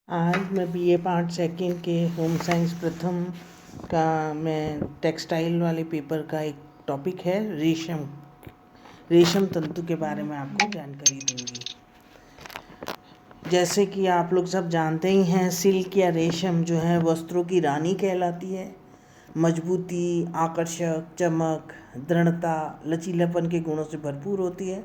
आज मैं BA part second के होम साइंस प्रथम का मैं टेक्सटाइल वाले पेपर का एक टॉपिक है रेशम तंतु के बारे में आपको जानकारी दूंगी। जैसे कि आप लोग सब जानते ही हैं, सिल्क या रेशम जो है वस्त्रों की रानी कहलाती है। मजबूती, आकर्षक, चमक, दृढ़ता, लचीलापन के गुणों से भरपूर होती है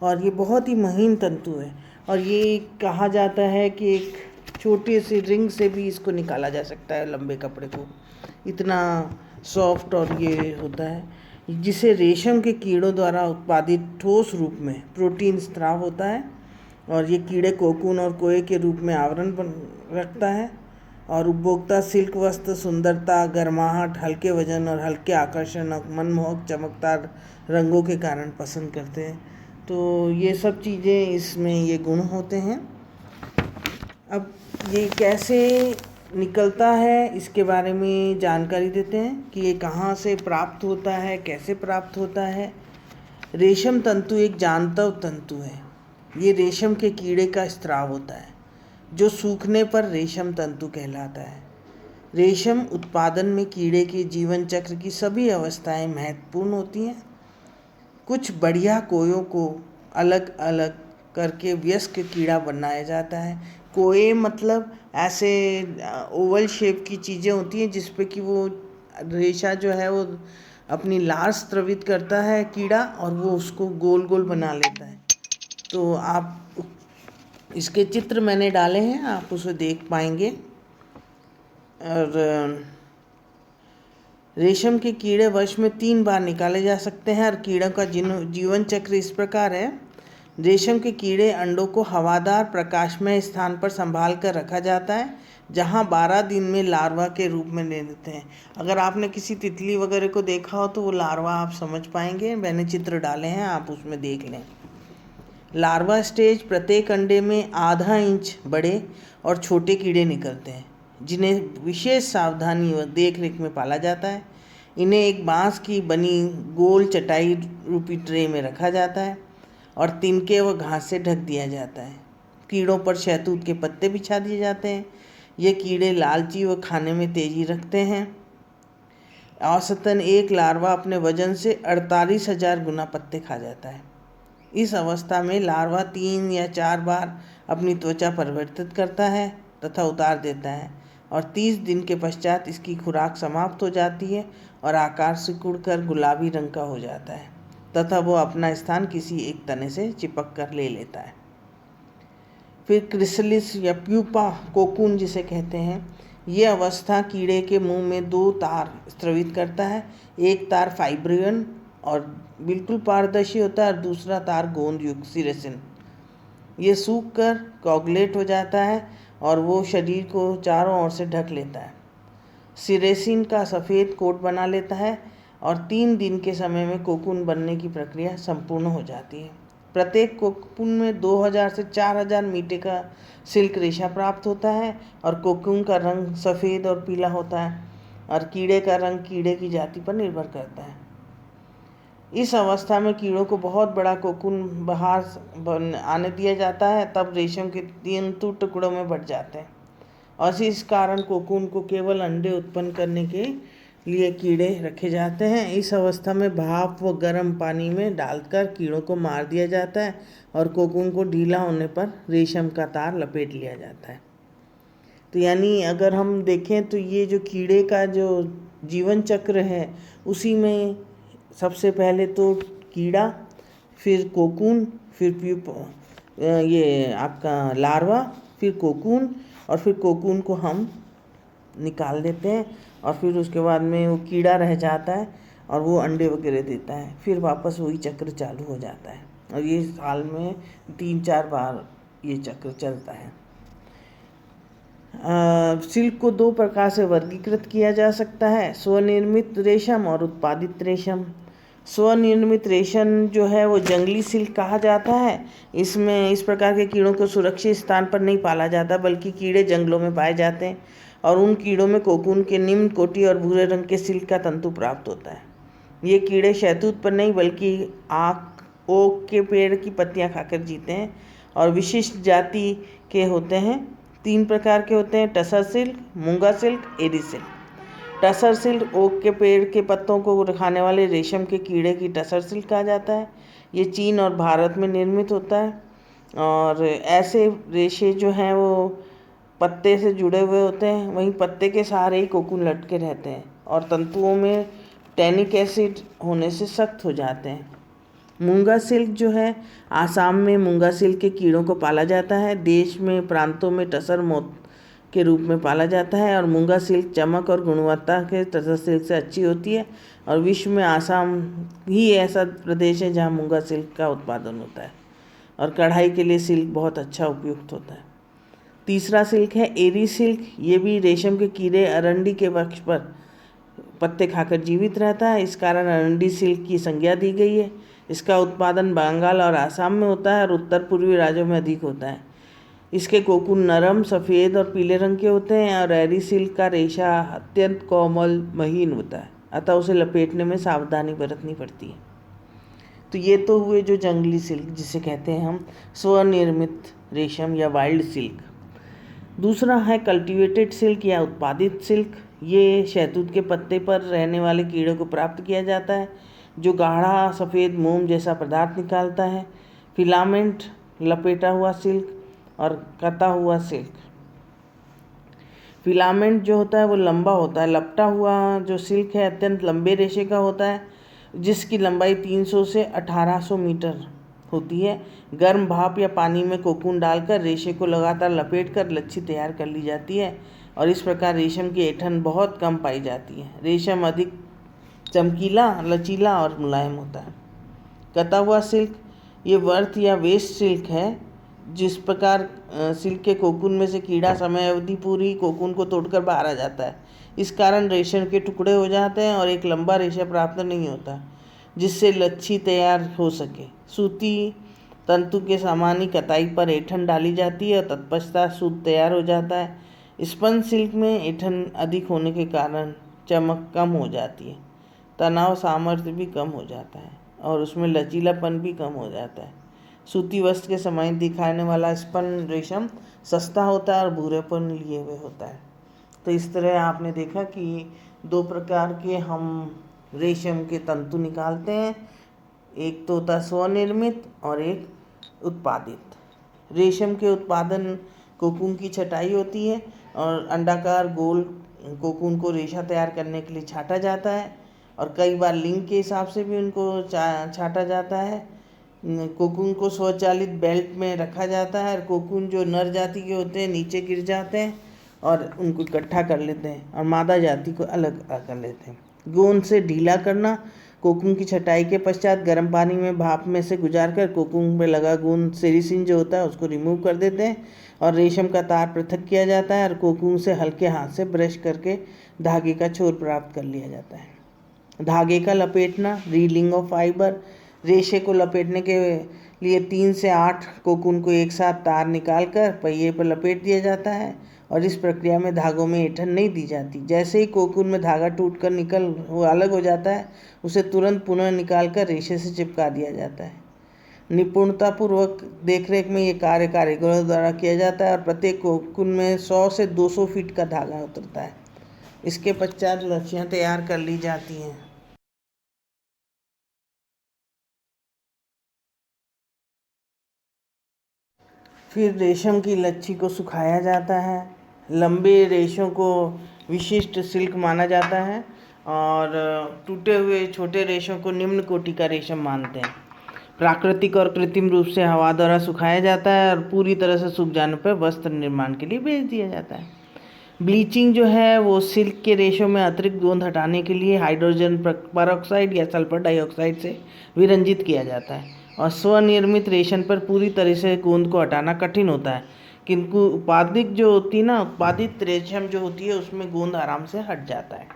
और ये बहुत ही महीन तंतु है। और ये कहा जाता है कि एक छोटे से रिंग से भी इसको निकाला जा सकता है, लंबे कपड़े को, इतना सॉफ्ट और ये होता है। जिसे रेशम के कीड़ों द्वारा उत्पादित ठोस रूप में प्रोटीन स्राव होता है और ये कीड़े कोकून और कोए के रूप में आवरण रखता है। और उपभोक्ता सिल्क वस्त्र सुंदरता, गर्माहट, हल्के वजन और हल्के आकर्षण, मनमोहक चमकदार रंगों के कारण पसंद करते हैं। तो ये सब चीज़ें इसमें ये गुण होते हैं। अब ये कैसे निकलता है इसके बारे में जानकारी देते हैं कि ये कहाँ से प्राप्त होता है, कैसे प्राप्त होता है। रेशम तंतु एक जांतव तंतु है। ये रेशम के कीड़े का स्राव होता है जो सूखने पर रेशम तंतु कहलाता है। रेशम उत्पादन में कीड़े के जीवन चक्र की सभी अवस्थाएं महत्वपूर्ण होती हैं। कुछ बढ़िया कोयों को अलग अलग करके वयस्क कीड़ा बनाया जाता है। कोए मतलब ऐसे ओवल शेप की चीज़ें होती हैं जिस पे कि वो रेशा जो है वो अपनी लार स्रावित करता है कीड़ा और वो उसको गोल गोल बना लेता है। तो आप इसके चित्र मैंने डाले हैं, आप उसे देख पाएंगे। और रेशम के कीड़े वर्ष में 3 बार निकाले जा सकते हैं और कीड़ों का जीवन चक्र इस प्रकार है। रेशम के कीड़े अंडों को हवादार प्रकाशमय स्थान पर संभाल कर रखा जाता है जहां 12 दिन में लार्वा के रूप में ले लेते हैं। अगर आपने किसी तितली वगैरह को देखा हो तो वो लार्वा आप समझ पाएंगे, मैंने चित्र डाले हैं, आप उसमें देख लें। लार्वा स्टेज प्रत्येक अंडे में आधा इंच बड़े और छोटे कीड़े निकलते हैं जिन्हें विशेष सावधानी व देख रेख में पाला जाता है। इन्हें एक बांस की बनी गोल चटाई रूपी ट्रे में रखा जाता है और तिनके व घास से ढक दिया जाता है। कीड़ों पर शहतूत के पत्ते बिछा दिए जाते हैं। ये कीड़े लालची व खाने में तेजी रखते हैं। औसतन एक लार्वा अपने वजन से 48,000 गुना पत्ते खा जाता है। इस अवस्था में लार्वा 3 या 4 बार अपनी त्वचा परिवर्तित करता है तथा उतार देता है और 30 दिन के पश्चात इसकी खुराक समाप्त हो जाती है और आकार सिकुड़कर गुलाबी रंग का हो जाता है तथा वो अपना स्थान किसी एक तने से चिपक कर ले लेता है। फिर क्रिसलिस या प्यूपा, कोकून जिसे कहते हैं, ये अवस्था कीड़े के मुंह में 2 तार स्रावित करता है। एक तार फाइब्रियन और बिल्कुल पारदर्शी होता है और दूसरा तार गोंद युक्त सिरेसिन। ये सूख कर कोगुलेट हो जाता है और वो शरीर को चारों ओर से ढक लेता है। सिरेसिन का सफ़ेद कोट बना लेता है और 3 दिन के समय में कोकून बनने की प्रक्रिया संपूर्ण हो जाती है। प्रत्येक कोकून में 2000 से 4000 मीटर का सिल्क रेशा प्राप्त होता है और कोकून का रंग सफ़ेद और पीला होता है और कीड़े का रंग कीड़े की जाति पर निर्भर करता है। इस अवस्था में कीड़ों को बहुत बड़ा कोकून बाहर आने दिया जाता है, तब रेशम के 3 टुकड़ों में बंट जाते हैं और इस कारण कोकून को केवल अंडे उत्पन्न करने के लिए कीड़े रखे जाते हैं। इस अवस्था में भाप व गर्म पानी में डालकर कीड़ों को मार दिया जाता है और कोकून को ढीला होने पर रेशम का तार लपेट लिया जाता है। तो यानी अगर हम देखें तो ये जो कीड़े का जो जीवन चक्र है उसी में सबसे पहले तो कीड़ा, फिर कोकून, फिर ये आपका लार्वा, फिर कोकून और फिर कोकून को हम निकाल देते हैं और फिर उसके बाद में वो कीड़ा रह जाता है और वो अंडे वगैरह देता है। फिर वापस वही चक्र चालू हो जाता है और ये साल में 3-4 बार ये चक्र चलता है। सिल्क को 2 प्रकार से वर्गीकृत किया जा सकता है, स्वनिर्मित रेशम और उत्पादित रेशम। स्वनिर्मित रेशम जो है वो जंगली सिल्क कहा जाता है। इसमें इस प्रकार के कीड़ों को सुरक्षित स्थान पर नहीं पाला जाता बल्कि कीड़े जंगलों में पाए जाते हैं और उन कीड़ों में कोकून के निम्न कोटि और भूरे रंग के सिल्क का तंतु प्राप्त होता है। ये कीड़े शहतूत पर नहीं बल्कि ओक के पेड़ की पत्तियां खाकर जीते हैं और विशिष्ट जाति के होते हैं। तीन प्रकार के होते हैं, टसर सिल्क, मूंगा सिल्क, एरी सिल्क। टसर सिल्क ओक के पेड़ के पत्तों को खाने वाले रेशम के कीड़े की टसर सिल्क कहा जाता है। ये चीन और भारत में निर्मित होता है और ऐसे रेशे जो हैं वो पत्ते से जुड़े हुए होते हैं, वहीं पत्ते के सहारे ही कोकून लटके रहते हैं और तंतुओं में टैनिक एसिड होने से सख्त हो जाते हैं। मूंगा सिल्क जो है, आसाम में मूंगा सिल्क के कीड़ों को पाला जाता है। देश में प्रांतों में टसर मोत के रूप में पाला जाता है और मूंगा सिल्क चमक और गुणवत्ता के टसर सिल्क से अच्छी होती है और विश्व में आसाम ही ऐसा प्रदेश है जहाँ मूंगा सिल्क का उत्पादन होता है और कढ़ाई के लिए सिल्क बहुत अच्छा उपयुक्त होता है। तीसरा सिल्क है एरी सिल्क। ये भी रेशम के कीड़े अरंडी के वृक्ष पर पत्ते खाकर जीवित रहता है, इस कारण अरंडी सिल्क की संज्ञा दी गई है। इसका उत्पादन बंगाल और आसाम में होता है और उत्तर पूर्वी राज्यों में अधिक होता है। इसके कोकून नरम, सफ़ेद और पीले रंग के होते हैं और एरी सिल्क का रेशा अत्यंत कोमल महीन होता है, अतः उसे लपेटने में सावधानी बरतनी पड़ती है। तो ये तो हुए जो जंगली सिल्क, जिसे कहते हैं हम स्वनिर्मित रेशम या वाइल्ड सिल्क। दूसरा है कल्टीवेटेड सिल्क या उत्पादित सिल्क। ये शहतूत के पत्ते पर रहने वाले कीड़े को प्राप्त किया जाता है, जो गाढ़ा सफ़ेद मोम जैसा पदार्थ निकालता है। फिलामेंट, लपेटा हुआ सिल्क और कता हुआ सिल्क। फिलामेंट जो होता है वो लंबा होता है। लपटा हुआ जो सिल्क है अत्यंत लंबे रेशे का होता है, जिसकी लंबाई 300 से 1800 मीटर होती है। गर्म भाप या पानी में कोकून डालकर रेशे को लगातार लपेटकर लच्छी तैयार कर ली जाती है और इस प्रकार रेशम की ऐंठन बहुत कम पाई जाती है। रेशम अधिक चमकीला, लचीला और मुलायम होता है। कता हुआ सिल्क ये वर्थ या वेस्ट सिल्क है। जिस प्रकार सिल्क के कोकून में से कीड़ा समय अवधि पूरी कोकून को तोड़कर बाहर आ जाता है, इस कारण रेशम के टुकड़े हो जाते हैं और एक लंबा रेशा प्राप्त नहीं होता जिससे लच्छी तैयार हो सके। सूती तंतु के सामान्य कताई पर ऐंठन डाली जाती है और तत्पश्चात सूत तैयार हो जाता है। स्पंज सिल्क में ऐंठन अधिक होने के कारण चमक कम हो जाती है, तनाव सामर्थ्य भी कम हो जाता है और उसमें लचीलापन भी कम हो जाता है। सूती वस्त्र के समान दिखाने वाला स्पन रेशम सस्ता होता है और भूरेपन लिए हुए होता है। तो इस तरह आपने देखा कि दो प्रकार के हम रेशम के तंतु निकालते हैं, एक तो होता है स्वनिर्मित और एक उत्पादित। रेशम के उत्पादन कोकून की छटाई होती है और अंडाकार गोल कोकून को रेशा तैयार करने के लिए छाटा जाता है और कई बार लिंग के हिसाब से भी उनको छाटा जाता है। कोकून को स्वचालित बेल्ट में रखा जाता है और कोकून जो नर जाति के होते हैं नीचे गिर जाते हैं और उनको इकट्ठा कर लेते हैं और मादा जाति को अलग कर लेते हैं। गोंद से ढीला करना, कोकून की छटाई के पश्चात गर्म पानी में भाप में से गुजारकर कोकून में लगा गोंद सेरिसिन जो होता है उसको रिमूव कर देते हैं और रेशम का तार पृथक किया जाता है और कोकून से हल्के हाथ से ब्रश करके धागे का छोर प्राप्त कर लिया जाता है। धागे का लपेटना, रीलिंग ऑफ फाइबर। रेशे को लपेटने के लिए 3 से 8 कोकून को एक साथ तार निकालकर पहिए पर लपेट दिया जाता है और इस प्रक्रिया में धागों में ऐंठन नहीं दी जाती। जैसे ही कोकून में धागा टूटकर अलग हो जाता है, उसे तुरंत पुनः निकालकर रेशे से चिपका दिया जाता है। निपुणतापूर्वक देखरेख में ये कार्य कारीगरों द्वारा किया जाता है और प्रत्येक कोकून में 100 से 200 फीट का धागा उतरता है। इसके पश्चात लच्छियाँ तैयार कर ली जाती हैं। फिर रेशम की लच्छी को सुखाया जाता है। लंबे रेशों को विशिष्ट सिल्क माना जाता है और टूटे हुए छोटे रेशों को निम्न कोटि का रेशम मानते हैं। प्राकृतिक और कृत्रिम रूप से हवा द्वारा सुखाया जाता है और पूरी तरह से सूख जाने पर वस्त्र निर्माण के लिए भेज दिया जाता है। ब्लीचिंग जो है वो सिल्क के रेशों में अतिरिक्त गोंद हटाने के लिए हाइड्रोजन परऑक्साइड या सल्फर डाइऑक्साइड से विरंजित किया जाता है और स्वनिर्मित रेशम पर पूरी तरह से गोंद को हटाना कठिन होता है, किंतु उत्पादित रेशम जो होती है उसमें गोंद आराम से हट जाता है।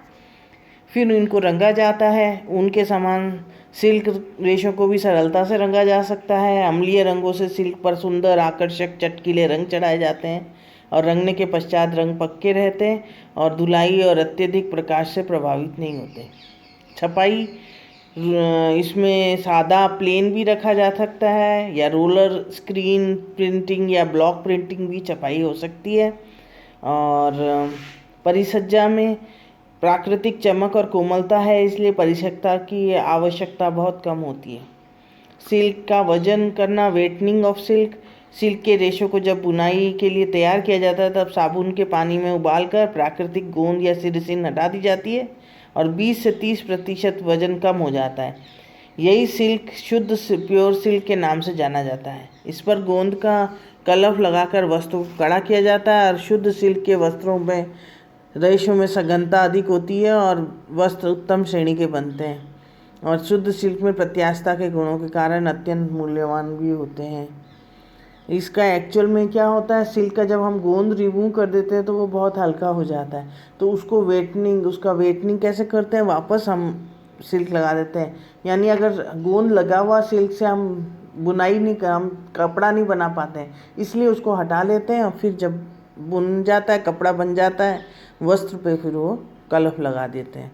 फिर इनको रंगा जाता है। उनके समान सिल्क रेशों को भी सरलता से रंगा जा सकता है। अम्लीय रंगों से सिल्क पर सुंदर, आकर्षक, चटकीले रंग चढ़ाए जाते हैं और रंगने के पश्चात रंग पक्के रहते हैं और धुलाई और अत्यधिक प्रकाश से प्रभावित नहीं होते। छपाई इसमें सादा प्लेन भी रखा जा सकता है, या रोलर स्क्रीन प्रिंटिंग या ब्लॉक प्रिंटिंग भी छपाई हो सकती है। और परिसज्जा में प्राकृतिक चमक और कोमलता है, इसलिए परिसज्जा की आवश्यकता बहुत कम होती है। सिल्क का वजन करना, वेटनिंग ऑफ सिल्क। सिल्क के रेशों को जब बुनाई के लिए तैयार किया जाता है तब साबुन के पानी में उबालकर प्राकृतिक गोंद या सिरसिन हटा दी जाती है और 20 से 30% वजन कम हो जाता है। यही सिल्क शुद्ध प्योर सिल्क के नाम से जाना जाता है। इस पर गोंद का कलफ लगाकर वस्त्र को कड़ा किया जाता है और शुद्ध सिल्क के वस्त्रों में रेशों में सघनता अधिक होती है और वस्त्र उत्तम श्रेणी के बनते हैं। और शुद्ध सिल्क में प्रत्यास्थता के गुणों के कारण अत्यंत मूल्यवान भी होते हैं। इसका एक्चुअल में क्या होता है, सिल्क का जब हम गोंद रिमूव कर देते हैं तो वो बहुत हल्का हो जाता है, तो उसका वेटनिंग कैसे करते हैं, वापस हम सिल्क लगा देते हैं। यानी अगर गोंद लगा हुआ सिल्क से हम हम कपड़ा नहीं बना पाते हैं, इसलिए उसको हटा लेते हैं और फिर जब बुन जाता है, कपड़ा बन जाता है, वस्त्र पे फिर वो कलफ लगा देते हैं।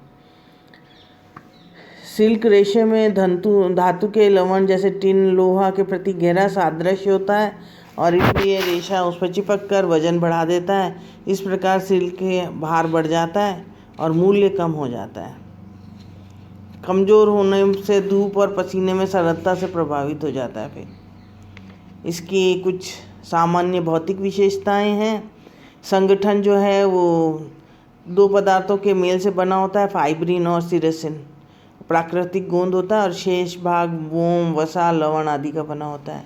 सिल्क रेशे में धातु के लवण जैसे टिन, लोहा के प्रति गहरा सादृश्य होता है और इसलिए रेशा उस पर चिपक कर वजन बढ़ा देता है। इस प्रकार सिल्क के भार बढ़ जाता है और मूल्य कम हो जाता है। कमज़ोर होने से धूप और पसीने में सरलता से प्रभावित हो जाता है। फिर इसकी कुछ सामान्य भौतिक विशेषताएं हैं। संगठन जो है वो दो पदार्थों के मेल से बना होता है, फाइब्रिन और सिरसिन। प्राकृतिक गोंद होता है और शेष भाग मोम, वसा, लवण आदि का बना होता है।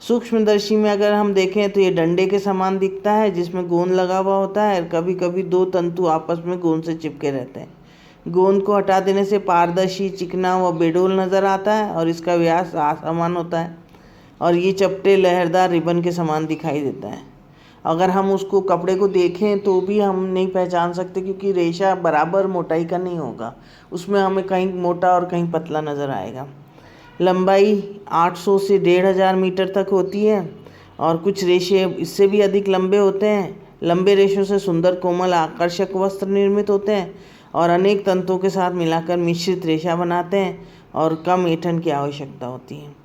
सूक्ष्मदर्शी में अगर हम देखें तो ये डंडे के समान दिखता है जिसमें गोंद लगा हुआ होता है और कभी कभी दो तंतु आपस में गोंद से चिपके रहते हैं। गोंद को हटा देने से पारदर्शी, चिकना व बेडोल नज़र आता है और इसका व्यास असमान होता है और ये चपटे लहरदार रिबन के समान दिखाई देता है। अगर हम उसको कपड़े को देखें तो भी हम नहीं पहचान सकते क्योंकि रेशा बराबर मोटाई का नहीं होगा, उसमें हमें कहीं मोटा और कहीं पतला नज़र आएगा। लंबाई 800 से 1500 मीटर तक होती है और कुछ रेशे इससे भी अधिक लंबे होते हैं। लंबे रेशों से सुंदर, कोमल, आकर्षक वस्त्र निर्मित होते हैं और अनेक तंतुओं के साथ मिलाकर मिश्रित रेशा बनाते हैं और कम ऐंठन की आवश्यकता होती है।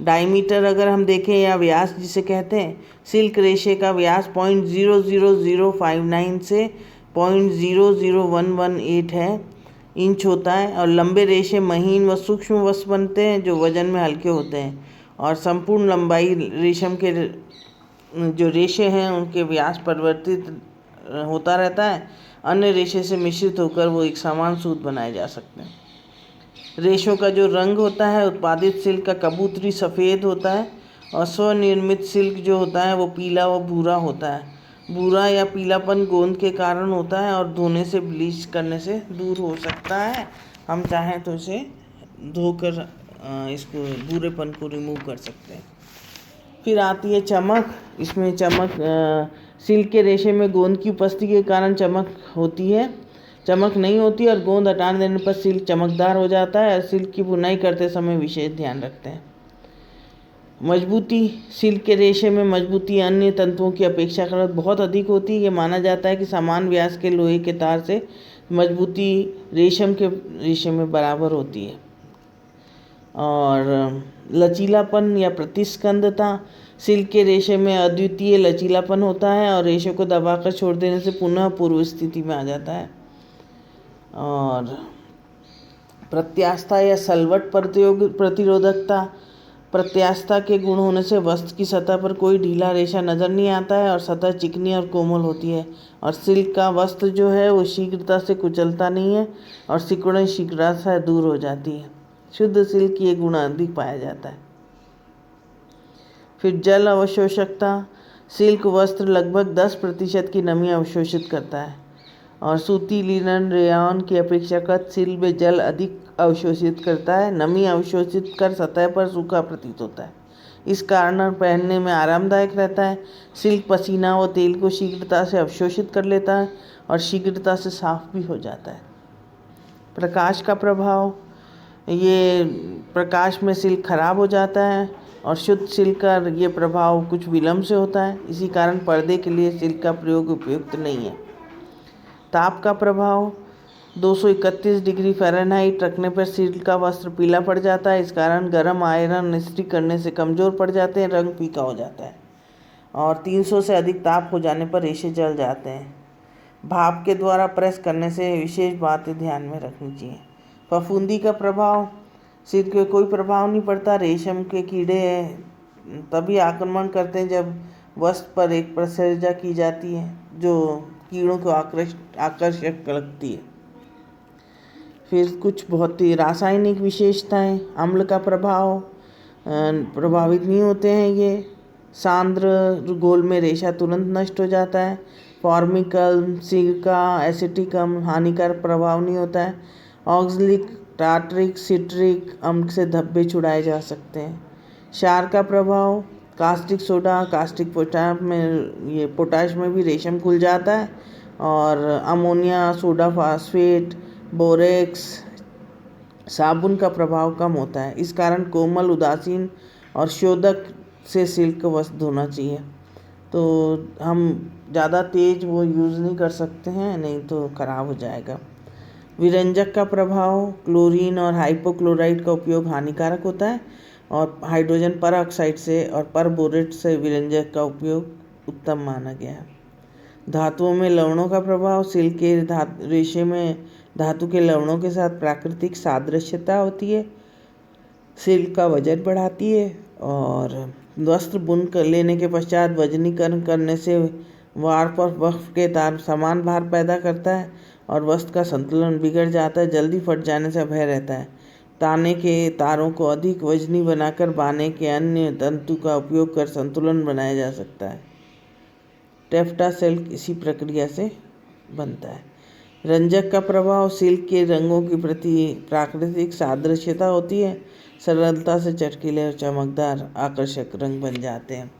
डायमीटर अगर हम देखें या व्यास जिसे कहते हैं, सिल्क रेशे का व्यास 0.00059 से 0.00118 है इंच होता है और लंबे रेशे महीन व सूक्ष्म वस्त्र बनते हैं जो वजन में हल्के होते हैं और संपूर्ण लंबाई रेशम के जो रेशे हैं उनके व्यास परिवर्तित होता रहता है। अन्य रेशे से मिश्रित होकर वो एक समान सूत बनाए जा सकते हैं। रेशों का जो रंग होता है, उत्पादित सिल्क का कबूतरी सफ़ेद होता है और स्वनिर्मित सिल्क जो होता है वो पीला व भूरा होता है। भूरा या पीलापन गोंद के कारण होता है और धोने से, ब्लीच करने से दूर हो सकता है। हम चाहें तो इसे धोकर इसको भूरेपन को रिमूव कर सकते हैं। फिर आती है चमक। इसमें चमक सिल्क के रेशे में गोंद की उपस्थिति के कारण चमक होती है, चमक नहीं होती और गोंद हटा देने पर सिल्क चमकदार हो जाता है। सिल्क की बुनाई करते समय विशेष ध्यान रखते हैं। मजबूती। सिल्क के रेशे में मजबूती अन्य तंतुओं की अपेक्षाकृत बहुत अधिक होती है। ये माना जाता है कि समान व्यास के लोहे के तार से मजबूती रेशम के रेशे में बराबर होती है। और लचीलापन या प्रतिस्कंदता। सिल्क के रेशे में अद्वितीय लचीलापन होता है और रेशे को दबाकर छोड़ देने से पुनः पूर्व स्थिति में आ जाता है। और प्रत्यास्थता या सलवट प्रतिरोधकता। प्रत्यास्थता के गुण होने से वस्त्र की सतह पर कोई ढीला रेशा नज़र नहीं आता है और सतह चिकनी और कोमल होती है और सिल्क का वस्त्र जो है वो शीघ्रता से कुचलता नहीं है और सिकुड़न शीघ्रता से दूर हो जाती है। शुद्ध सिल्क ये गुण अधिक पाया जाता है। फिर जल अवशोषकता। सिल्क वस्त्र लगभग 10% की नमी अवशोषित करता है और सूती, लिनन, रेयॉन की अपेक्षाकृत सिल्क में जल अधिक अवशोषित करता है। नमी अवशोषित कर सतह पर सूखा प्रतीत होता है, इस कारण पहनने में आरामदायक रहता है। सिल्क पसीना व तेल को शीघ्रता से अवशोषित कर लेता है और शीघ्रता से साफ भी हो जाता है। प्रकाश का प्रभाव। ये प्रकाश में सिल्क खराब हो जाता है और शुद्ध सिल्क का ये प्रभाव कुछ विलंब से होता है, इसी कारण पर्दे के लिए सिल्क का प्रयोग उपयुक्त नहीं है। ताप का प्रभाव। 231 डिग्री फ़ारेनहाइट रखने पर सिल्क का वस्त्र पीला पड़ जाता है। इस कारण गर्म आयरन इस्त्री करने से कमज़ोर पड़ जाते हैं, रंग फीका हो जाता है। और 300 से अधिक ताप हो जाने पर रेशे जल जाते हैं। भाप के द्वारा प्रेस करने से विशेष बातें ध्यान में रखनी चाहिए। फफूंदी का प्रभाव, सिल्क पे कोई प्रभाव नहीं पड़ता। रेशम के कीड़े तभी आक्रमण करते हैं जब वस्त्र पर एक परिचर्या की जाती है जो कीड़ों को आकर्षक लगती है। फिर कुछ बहुत ही रासायनिक विशेषताएं, अम्ल का प्रभाव प्रभावित नहीं होते हैं ये। सांद्र घोल में रेशा तुरंत नष्ट हो जाता है। फॉर्मिकल, सिरका, एसिटिकम हानिकारक प्रभाव नहीं होता है। ऑक्सलिक, टार्टरिक, सिट्रिक अम्ल से धब्बे छुड़ाए जा सकते हैं। क्षार का प्रभाव, कास्टिक सोडा, कास्टिक पोटाश में भी रेशम खुल जाता है। और अमोनिया, सोडा फास्फेट, बोरेक्स, साबुन का प्रभाव कम होता है। इस कारण कोमल, उदासीन और शोधक से सिल्क वस्त्र धोना चाहिए। तो हम ज़्यादा तेज वो यूज़ नहीं कर सकते हैं, नहीं तो ख़राब हो जाएगा। विरंजक का प्रभाव, क्लोरीन और हाइपोक्लोराइड का उपयोग हानिकारक होता है और हाइड्रोजन परऑक्साइड से और परबोरेट से विरंजक का उपयोग उत्तम माना गया है। धातुओं में लवणों का प्रभाव, सिल्क के रेशे में धातु के लवणों के साथ प्राकृतिक सादृश्यता होती है। सिल्क का वजन बढ़ाती है और वस्त्र बुन कर लेने के पश्चात वजनीकरण करने से वार पर बर्फ के तार समान भार पैदा करता है और वस्त्र का संतुलन बिगड़ जाता है। जल्दी फट जाने से भय रहता है। ताने के तारों को अधिक वजनी बनाकर बाने के अन्य तंतु का उपयोग कर संतुलन बनाया जा सकता है। टेफ्टा सिल्क इसी प्रक्रिया से बनता है। रंजक का प्रभाव, सिल्क के रंगों की प्रति प्राकृतिक सादृश्यता होती है। सरलता से चटकीले और चमकदार आकर्षक रंग बन जाते हैं।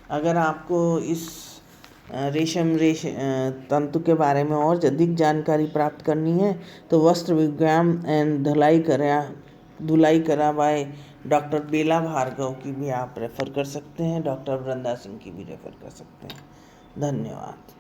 अगर आपको इस रेशम तंतु के बारे में और अधिक जानकारी प्राप्त करनी है तो वस्त्र विज्ञान एंड धुलाई करा बाय डॉक्टर बेला भार्गव की भी आप रेफ़र कर सकते हैं। डॉक्टर वृंदा सिंह की भी रेफ़र कर सकते हैं। धन्यवाद।